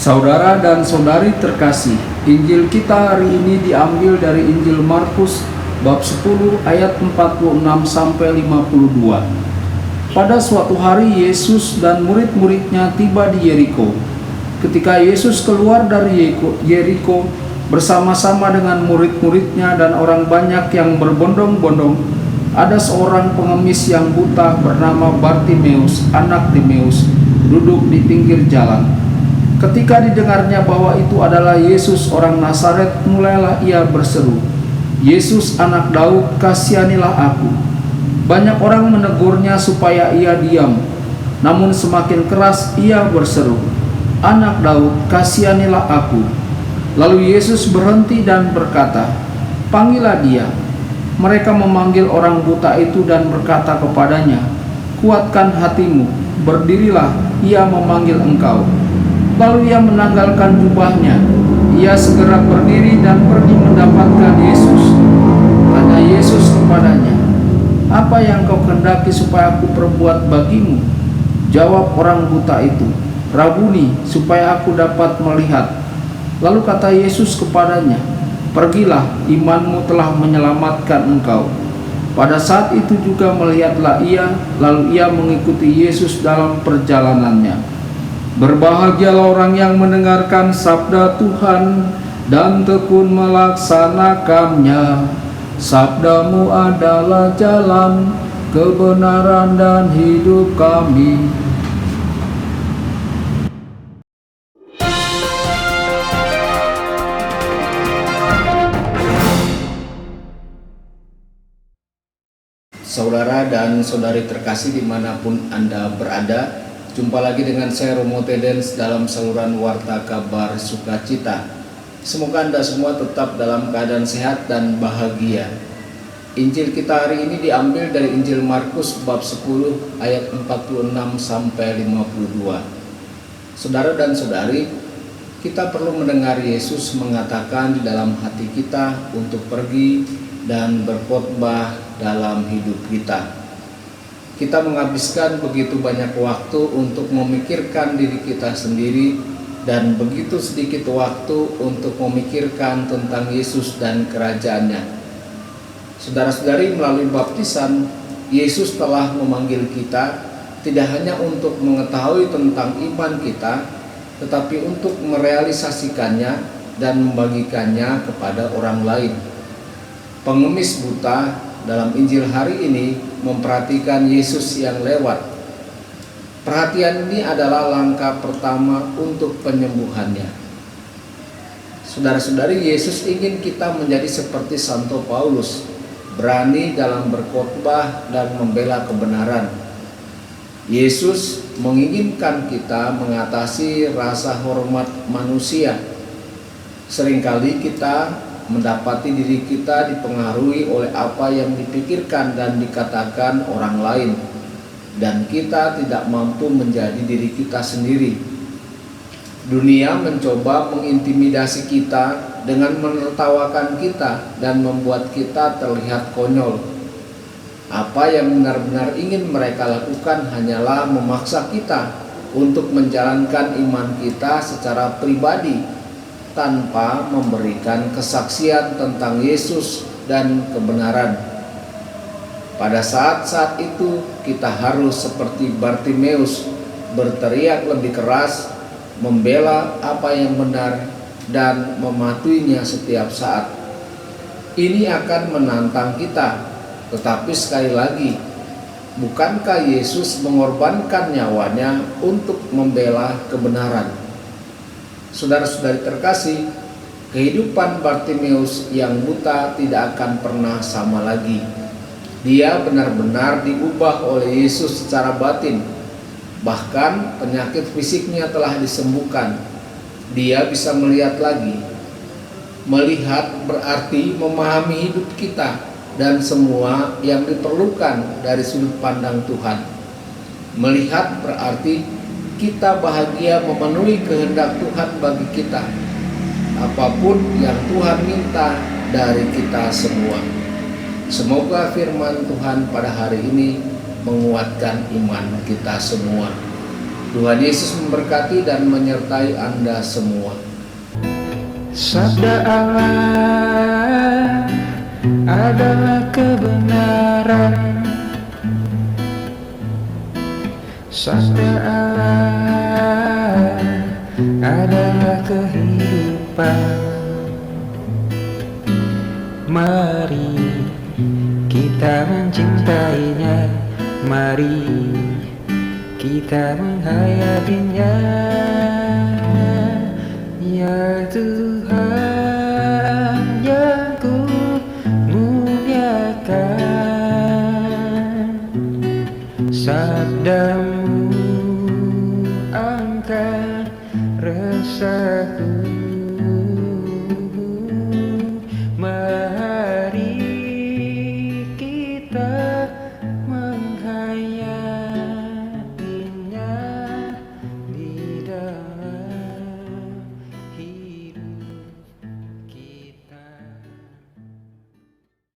Saudara dan saudari terkasih, Injil kita hari ini diambil dari Injil Markus bab 10 ayat 46 sampai 52. Pada suatu hari Yesus dan murid-muridnya tiba di Yeriko. Ketika Yesus keluar dari Yeriko bersama-sama dengan murid-muridnya dan orang banyak yang berbondong-bondong, ada seorang pengemis yang buta bernama Bartimeus, anak Timeus, duduk di pinggir jalan. Ketika didengarnya bahwa itu adalah Yesus orang Nazaret, mulailah ia berseru, "Yesus anak Daud, kasihanilah aku." Banyak orang menegurnya supaya ia diam, namun semakin keras ia berseru, "Anak Daud, kasihanilah aku." Lalu Yesus berhenti dan berkata, "Panggillah dia." Mereka memanggil orang buta itu dan berkata kepadanya, "Kuatkan hatimu, berdirilah, ia memanggil engkau." Lalu ia menanggalkan jubahnya. Ia segera berdiri dan pergi mendapatkan Yesus. Tanya Yesus kepadanya, "Apa yang kau kehendaki supaya aku perbuat bagimu?" Jawab orang buta itu, "Rabuni, supaya aku dapat melihat." Lalu kata Yesus kepadanya, "Pergilah, imanmu telah menyelamatkan engkau." Pada saat itu juga melihatlah ia, lalu ia mengikuti Yesus dalam perjalanannya. Berbahagialah orang yang mendengarkan sabda Tuhan dan tekun melaksanakannya. Sabdamu adalah jalan, kebenaran dan hidup kami. Saudara dan saudari terkasih dimanapun Anda berada, jumpa lagi dengan saya Romo Tedens dalam saluran Warta Kabar Sukacita. Semoga Anda semua tetap dalam keadaan sehat dan bahagia. Injil kita hari ini diambil dari Injil Markus bab 10 ayat 46 sampai 52. Saudara dan saudari, kita perlu mendengar Yesus mengatakan di dalam hati kita untuk pergi dan berkhotbah dalam hidup kita. Kita menghabiskan begitu banyak waktu untuk memikirkan diri kita sendiri dan begitu sedikit waktu untuk memikirkan tentang Yesus dan kerajaannya. Saudara-saudari, melalui baptisan, Yesus telah memanggil kita tidak hanya untuk mengetahui tentang iman kita, tetapi untuk merealisasikannya dan membagikannya kepada orang lain. Pengemis buta dalam Injil hari ini memperhatikan Yesus yang lewat. Perhatian ini adalah langkah pertama untuk penyembuhannya. Saudara-saudari, Yesus ingin kita menjadi seperti Santo Paulus, berani dalam berkhotbah dan membela kebenaran. Yesus menginginkan kita mengatasi rasa hormat manusia. Seringkali kita mendapati diri kita dipengaruhi oleh apa yang dipikirkan dan dikatakan orang lain, dan kita tidak mampu menjadi diri kita sendiri. Dunia mencoba mengintimidasi kita dengan menertawakan kita dan membuat kita terlihat konyol. Apa yang benar-benar ingin mereka lakukan hanyalah memaksa kita untuk menjalankan iman kita secara pribadi, tanpa memberikan kesaksian tentang Yesus dan kebenaran. Pada saat-saat itu kita harus seperti Bartimeus, berteriak lebih keras, membela apa yang benar dan mematuhinya setiap saat. Ini akan menantang kita, tetapi sekali lagi, bukankah Yesus mengorbankan nyawanya untuk membela kebenaran? Saudara-saudari terkasih, kehidupan Bartimeus yang buta tidak akan pernah sama lagi. Dia benar-benar diubah oleh Yesus secara batin. Bahkan penyakit fisiknya telah disembuhkan. Dia bisa melihat lagi. Melihat berarti memahami hidup kita dan semua yang diperlukan dari sudut pandang Tuhan. Melihat berarti kita bahagia memenuhi kehendak Tuhan bagi kita, apapun yang Tuhan minta dari kita semua. Semoga firman Tuhan pada hari ini menguatkan iman kita semua. Tuhan Yesus memberkati dan menyertai Anda semua. Sabda Allah adalah kebenaran. Sabda Allah adalah kehidupan. Mari kita mencintainya, mari kita menghayatinya. Ya Tuhan yang ku muliakan, sabda